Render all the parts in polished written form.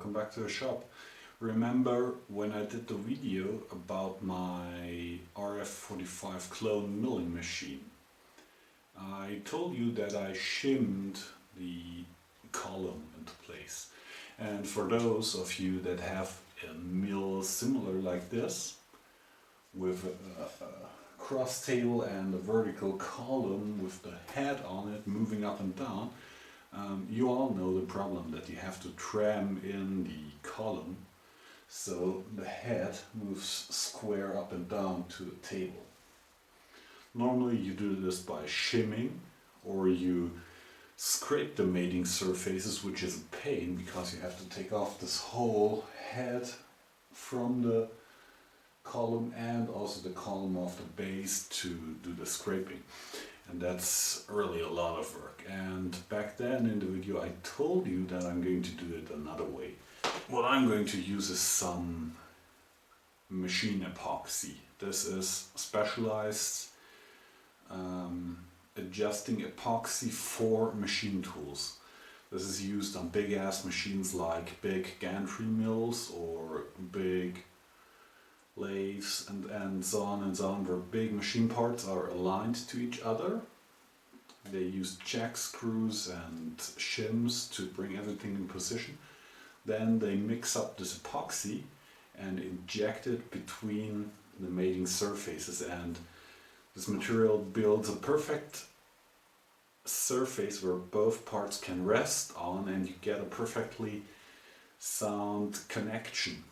welcome back to the shop. Remember when I did the video about my RF45 clone milling machine? I told you that I shimmed the column into place. And for those of you that have a mill similar like this, with a cross table and a vertical column with the head on it moving up and down, you all know the problem that you have to tram in the column so the head moves square up and down to the table. Normally you do this by shimming, or you scrape the mating surfaces, which is a pain because you have to take off this whole head from the column and also the column of the base to do the scraping. And that's really a lot of work. And back then in the video I told you that I'm going to do it another way. What I'm going to use is some machine epoxy. This is specialized adjusting epoxy for machine tools. This is used on big ass machines like big gantry mills or big lathes and so on, where big machine parts are aligned to each other. They use jack screws and shims to bring everything in position. Then they mix up this epoxy and inject it between the mating surfaces, and this material builds a perfect surface where both parts can rest on, and you get a perfectly sound connection.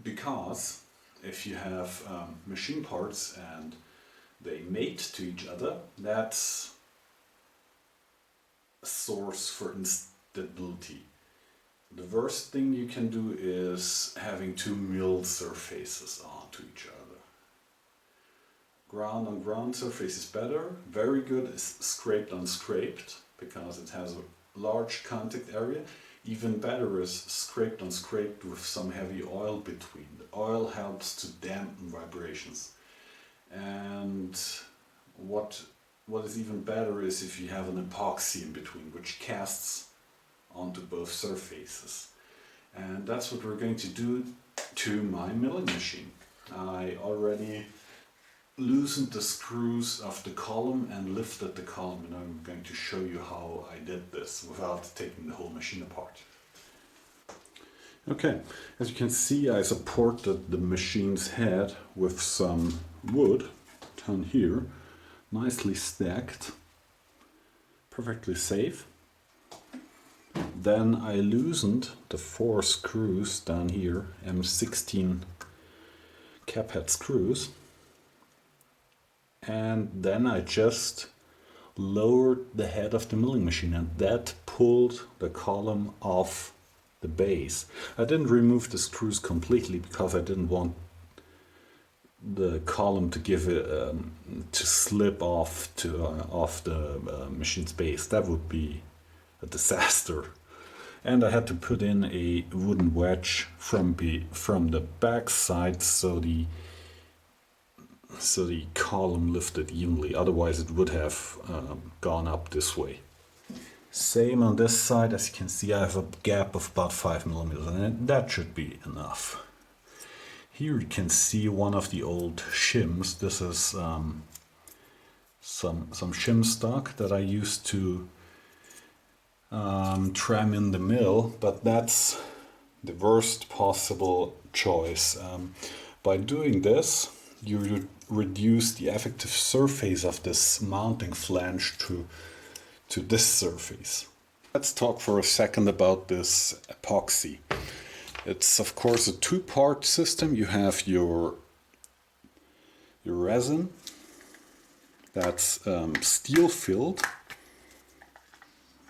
Because if you have machine parts and they mate to each other, that's a source for instability. The worst thing you can do is having two milled surfaces onto each other. Ground on ground surface is better. Very good is scraped on scraped because it has a large contact area. Even better is scraped on scraped with some heavy oil between. The oil helps to dampen vibrations. And what is even better is if you have an epoxy in between, which casts onto both surfaces. And that's what we're going to do to my milling machine. I already loosened the screws of the column and lifted the column, and I'm going to show you how I did this without taking the whole machine apart. Okay, as you can see, I supported the machine's head with some wood down here, nicely stacked, perfectly safe. Then I loosened the 4 screws down here, M16 cap head screws. And then I just lowered the head of the milling machine, and that pulled the column off the base. I didn't remove the screws completely because I didn't want the column to give it to slip off off the machine's base. That would be a disaster. And I had to put in a wooden wedge from the back side so the column lifted evenly, otherwise it would have gone up this way. Same on this side. As you can see, I have a gap of about 5 millimeters, and that should be enough. Here you can see one of the old shims. This is some shim stock that I used to tram in the mill, but that's the worst possible choice. By doing this, you reduce the effective surface of this mounting flange to this surface. Let's talk for a second about this epoxy. It's of course a two-part system. You have your resin that's steel filled,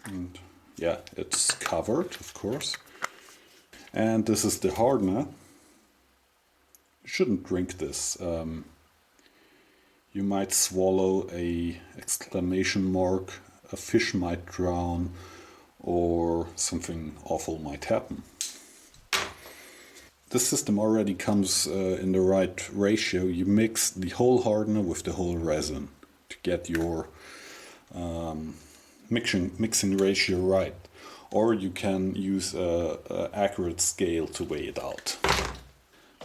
and yeah, it's covered of course. And this is the hardener. You shouldn't drink this. You might swallow a exclamation mark, a fish might drown, or something awful might happen. This system already comes in the right ratio. You mix the whole hardener with the whole resin to get your mixing ratio right. or you can use a accurate scale to weigh it out.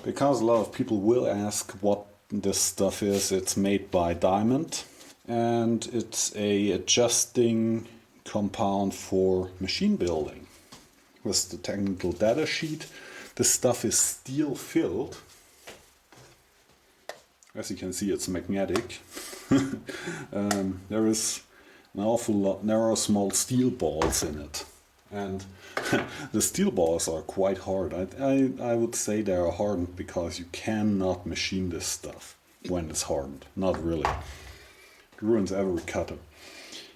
Because a lot of people will ask what this stuff is, it's made by Diamant, and it's a adjusting compound for machine building. With the technical data sheet, this stuff is steel filled. As you can see, it's magnetic. There is an awful lot narrow small steel balls in it, and the steel balls are quite hard. I would say they are hardened because you cannot machine this stuff when it's hardened. Not really. It ruins every cutter.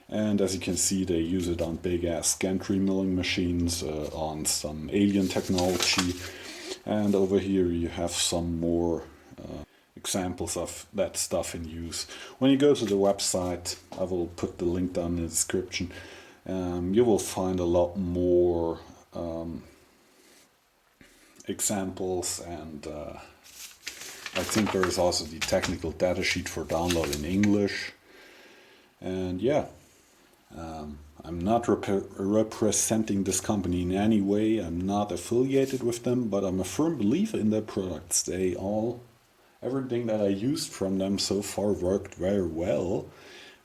And as you can see, they use it on big ass gantry milling machines, on some alien technology, and over here you have some more examples of that stuff in use. When you go to the website, I will put the link down in the description, you will find a lot more examples, and I think there is also the technical data sheet for download in English. And yeah, I'm not representing this company in any way. I'm not affiliated with them, but I'm a firm believer in their products. Everything that I used from them so far worked very well,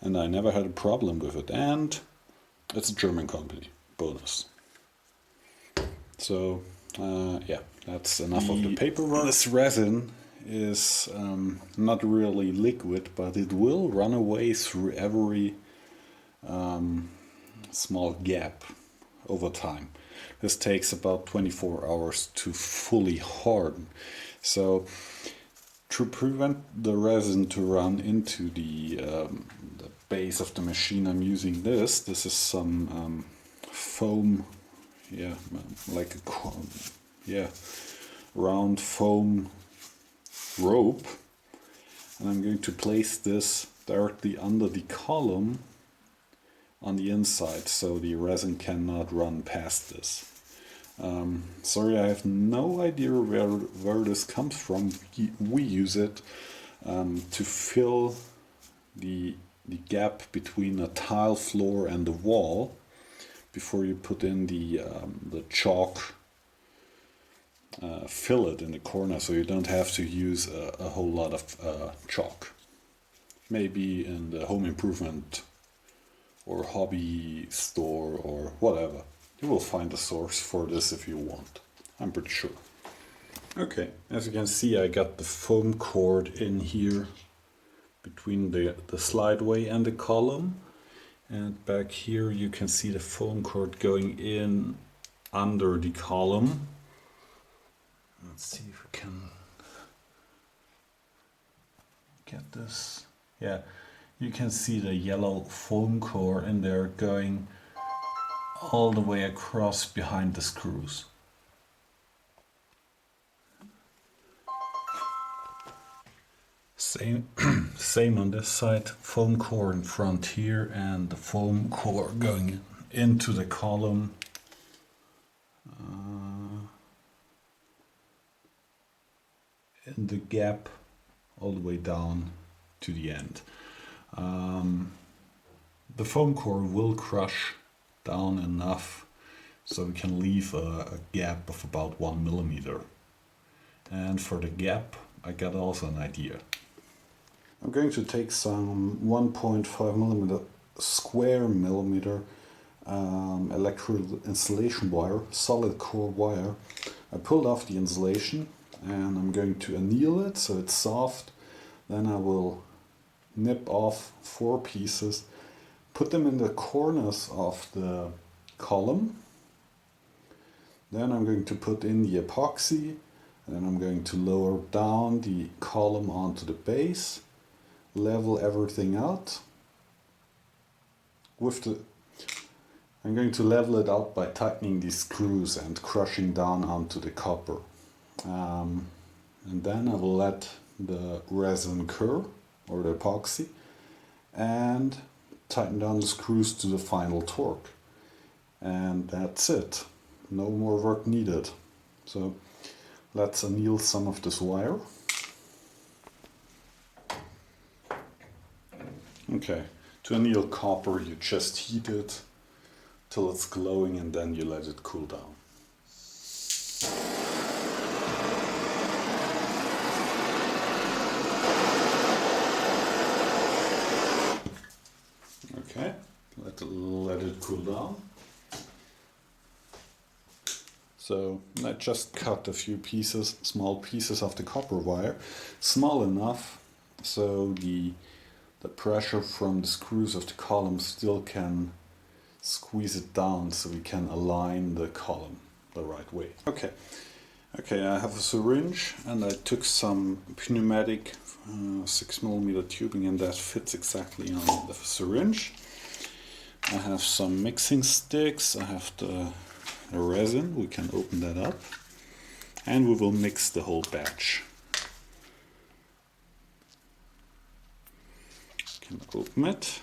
and I never had a problem with it. And it's a German company. Bonus. So yeah, that's enough of the paperwork. This resin is not really liquid, but it will run away through every small gap over time. This takes about 24 hours to fully harden. So to prevent the resin to run into the base of the machine, I'm using this. This is some foam, like a round foam rope, and I'm going to place this directly under the column on the inside, so the resin cannot run past this. Sorry, I have no idea where this comes from. We use it to fill the gap between a tile floor and the wall before you put in the chalk fillet in the corner, so you don't have to use a whole lot of chalk. Maybe in the home improvement or hobby store or whatever. You will find a source for this if you want. I'm pretty sure. Okay, as you can see, I got the foam cord in here between the slideway and the column. And back here you can see the foam cord going in under the column. Let's see if we can get this. Yeah, you can see the yellow foam core in there going all the way across behind the screws. Same on this side, foam core in front here and the foam core going into the column. In the gap all the way down to the end. The foam core will crush down enough so we can leave a gap of about 1 millimeter. And for the gap, I got also an idea. I'm going to take some 1.5 millimeter square millimeter electrical insulation wire, solid core wire. I pulled off the insulation and I'm going to anneal it so it's soft. Then I will nip off 4 pieces, put them in the corners of the column. Then I'm going to put in the epoxy, and then I'm going to lower down the column onto the base, level everything out. I'm going to level it out by tightening these screws and crushing down onto the copper. And then I will let the resin cure, or the epoxy, and tighten down the screws to the final torque. And that's it. No more work needed. So let's anneal some of this wire. Okay, to anneal copper you just heat it till it's glowing, and then you let it cool down. Okay, let it cool down. So I just cut a few pieces, small pieces of the copper wire, small enough so the pressure from the screws of the column still can squeeze it down, so we can align the column the right way. Okay, I have a syringe, and I took some pneumatic 6mm tubing, and that fits exactly on the syringe. I have some mixing sticks, I have the resin, we can open that up, and we will mix the whole batch. Can open it.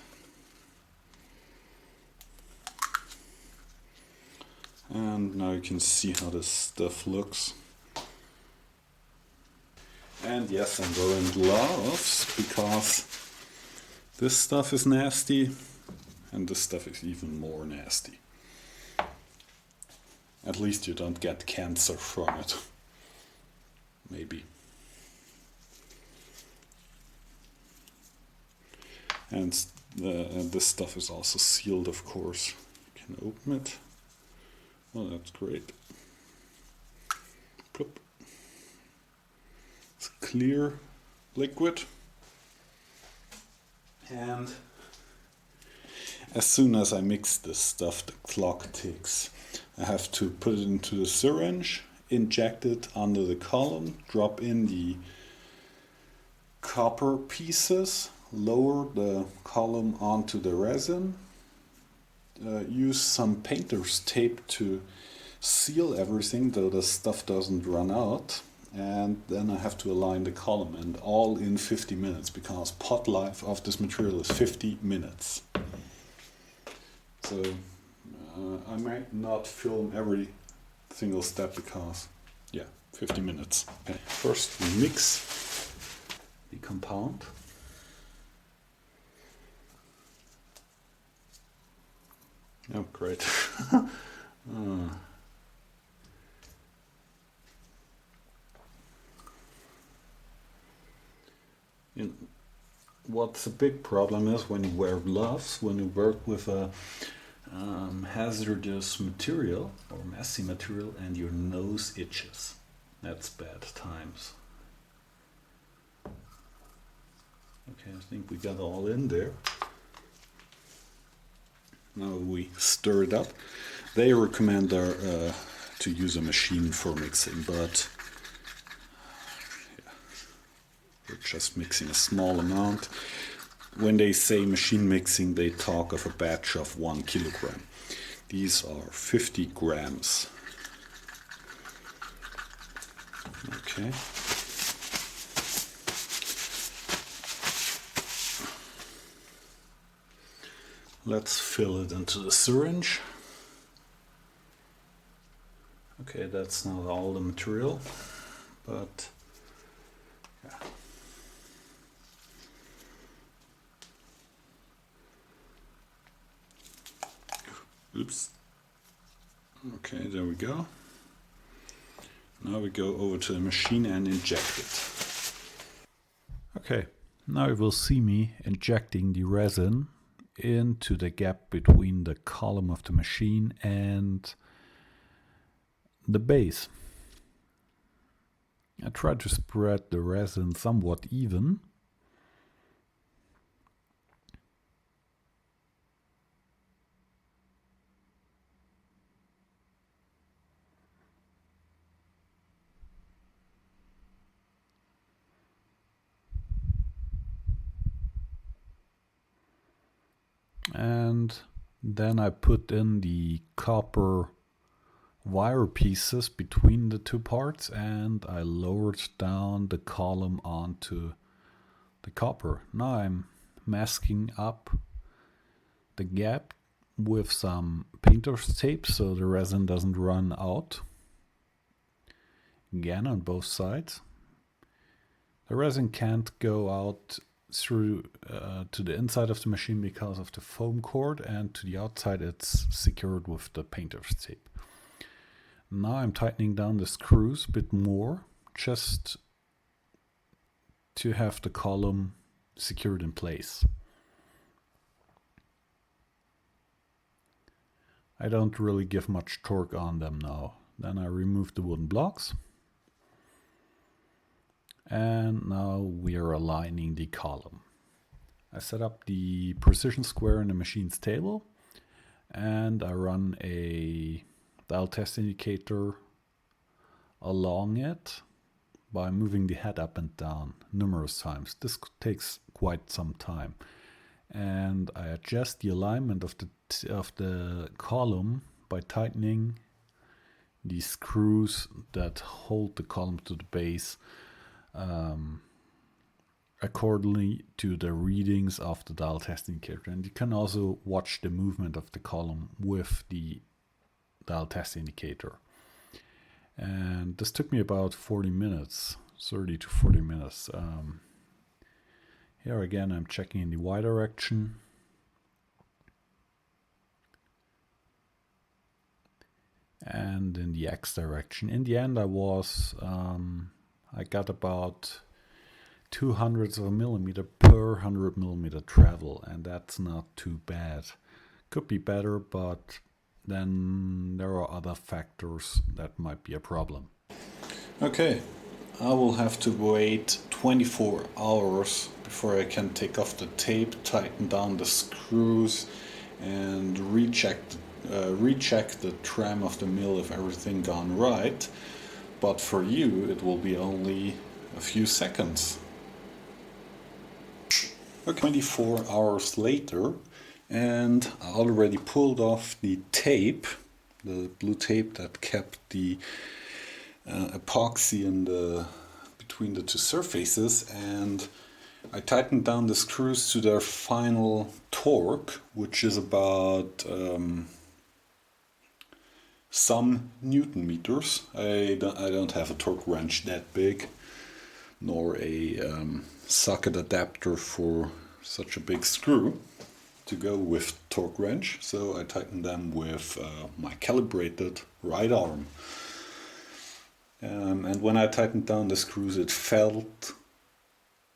And now you can see how this stuff looks. And yes, I'm wearing gloves because this stuff is nasty, and this stuff is even more nasty. At least you don't get cancer from it. Maybe. And this stuff is also sealed, of course. You can open it. Oh, that's great. Plop. It's clear liquid. And as soon as I mix this stuff, the clock ticks. I have to put it into the syringe, inject it under the column, drop in the copper pieces, lower the column onto the resin, use some painter's tape to seal everything so the stuff doesn't run out, and then I have to align the column, and all in 50 minutes, because pot life of this material is 50 minutes. So I might not film every single step because, yeah, 50 minutes. Okay. First we mix the compound. Oh, great. What's a big problem is when you wear gloves, when you work with a hazardous material or messy material and your nose itches. That's bad times. Okay, I think we got all in there. Now we stir it up. They recommend to use a machine for mixing, but yeah, we're just mixing a small amount. When they say machine mixing, they talk of a batch of 1 kilogram. These are 50 grams. Okay. Let's fill it into the syringe. Okay, that's not all the material, but yeah. Oops. Okay, there we go. Now we go over to the machine and inject it. Okay, now you will see me injecting the resin into the gap between the column of the machine and the base. I try to spread the resin somewhat even. And then I put in the copper wire pieces between the two parts, and I lowered down the column onto the copper. Now I'm masking up the gap with some painter's tape so the resin doesn't run out. Again on both sides. The resin can't go out through to the inside of the machine because of the foam cord, and to the outside it's secured with the painter's tape. Now I'm tightening down the screws a bit more, just to have the column secured in place. I don't really give much torque on them now. Then I remove the wooden blocks. And now we are aligning the column. I set up the precision square in the machine's table, and I run a dial test indicator along it by moving the head up and down numerous times. This takes quite some time. And I adjust the alignment of the column by tightening the screws that hold the column to the base accordingly to the readings of the dial test indicator. And you can also watch the movement of the column with the dial test indicator. And this took me about 40 minutes, 30 to 40 minutes. Here again, I'm checking in the Y direction. And in the X direction. In the end, I got about 200ths of a millimeter per 100 millimeter travel, and that's not too bad. Could be better, but then there are other factors that might be a problem. Okay, I will have to wait 24 hours before I can take off the tape, tighten down the screws, and recheck the tram of the mill if everything gone right. But for you, it will be only a few seconds. Okay, 24 hours later, and I already pulled off the tape, the blue tape that kept the epoxy between the two surfaces, and I tightened down the screws to their final torque, which is about some Newton meters. I don't have a torque wrench that big, nor a socket adapter for such a big screw to go with torque wrench, so I tightened them with my calibrated right arm. And when I tightened down the screws, it felt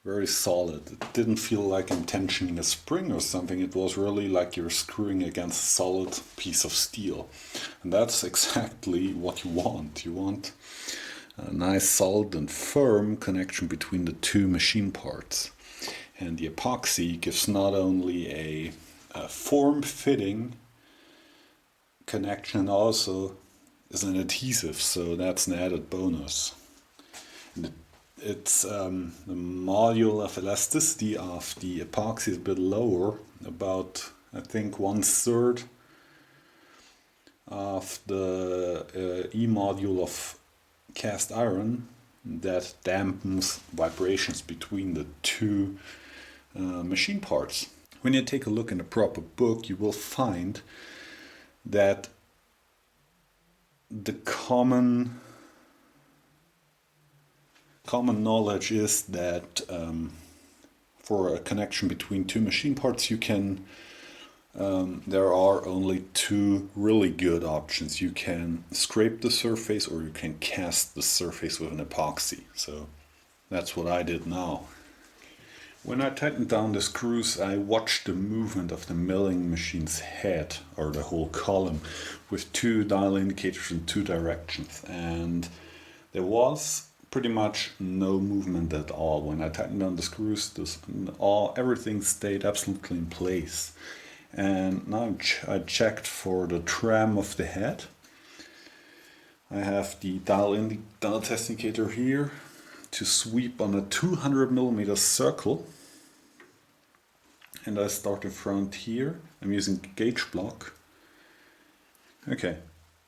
very solid. It didn't feel like I'm tensioning a spring or something. It was really like you're screwing against a solid piece of steel. And that's exactly what you want. You want a nice, solid and firm connection between the two machine parts. And the epoxy gives not only a form-fitting connection, also is an adhesive, so that's an added bonus. And it's the module of elasticity of the epoxy is a bit lower, about I think 1/3 of the E module of cast iron, that dampens vibrations between the two machine parts. When you take a look in a proper book, you will find that the common knowledge is that for a connection between two machine parts, you can there are only two really good options. You can scrape the surface, or you can cast the surface with an epoxy. So that's what I did now. When I tightened down the screws, I watched the movement of the milling machine's head, or the whole column, with two dial indicators in two directions, and there was pretty much no movement at all. When I tightened down the screws, everything stayed absolutely in place. And now I checked for the tram of the head. I have the dial test indicator here to sweep on a 200 millimeter circle, and I start in front here. I'm using gauge block. Okay,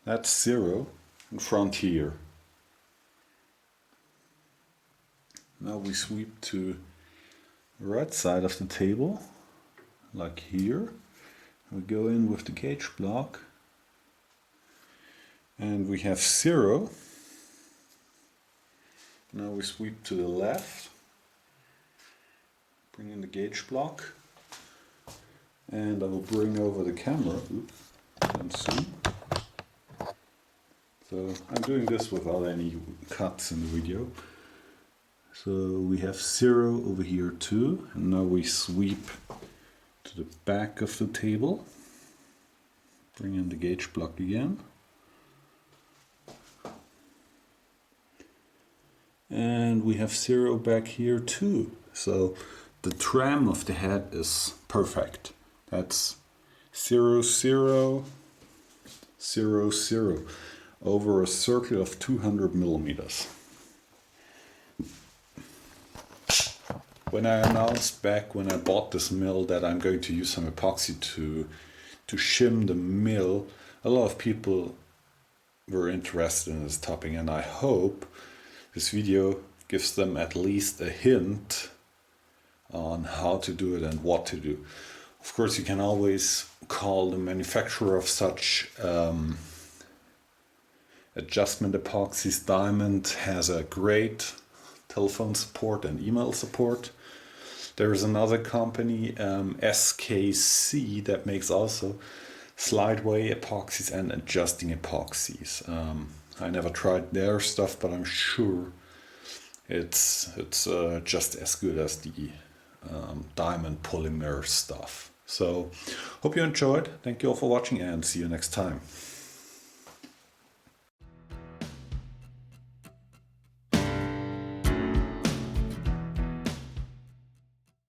that's 0 in front here. Now we sweep to the right side of the table, like here. We go in with the gauge block, and we have 0. Now we sweep to the left, bring in the gauge block, and I will bring over the camera. Oops, and see. So I'm doing this without any cuts in the video. So we have 0 over here too, and now we sweep to the back of the table. Bring in the gauge block again. And we have 0 back here too. So the tram of the head is perfect. That's 0, 0, 0, 0 over a circle of 200 millimeters. When I announced back when I bought this mill that I'm going to use some epoxy to shim the mill, a lot of people were interested in this topic, and I hope this video gives them at least a hint on how to do it and what to do. Of course, you can always call the manufacturer of such adjustment epoxies. Diamond has a great telephone support and email support. There is another company, SKC, that makes also slideway epoxies and adjusting epoxies. I never tried their stuff, but I'm sure it's just as good as the Diamond polymer stuff. So, hope you enjoyed. Thank you all for watching, and see you next time.